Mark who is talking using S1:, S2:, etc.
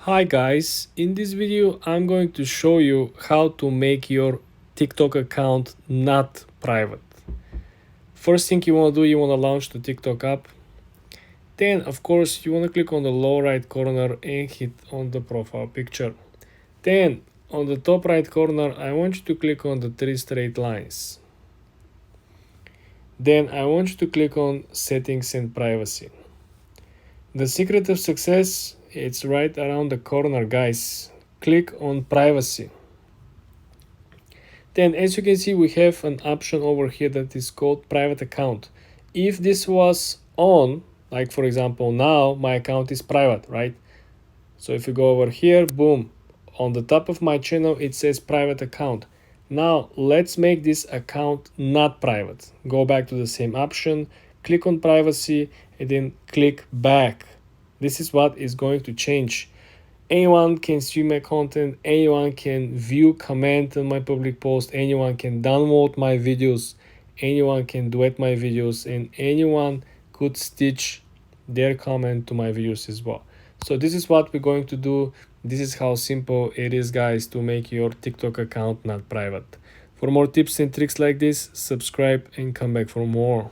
S1: Hi guys, in this video I'm going to show you how to make your TikTok account not private. First thing you want to do, you want to launch the TikTok app. Then of course you want to click on the lower right corner and hit on the profile picture. Then on the top right corner I want you to click on the three straight lines. Then I want you to click on settings and privacy. The secret of success, it's right around the corner, guys. Click on privacy. Then as you can see, we have an option over here that is called private account. If this was on, like for example, now my account is private, right? So if you go over here, boom, on the top of my channel, it says private account. Now let's make this account not private. Go back to the same option, click on privacy, and then click back. This is what is going to change. Anyone can see my content, anyone can view, comment on my public post, anyone can download my videos, anyone can duet my videos, and anyone could stitch their comment to my videos as well. So this is what we're going to do. This is how simple it is, guys, to make your TikTok account not private. For more tips and tricks like this, subscribe and come back for more.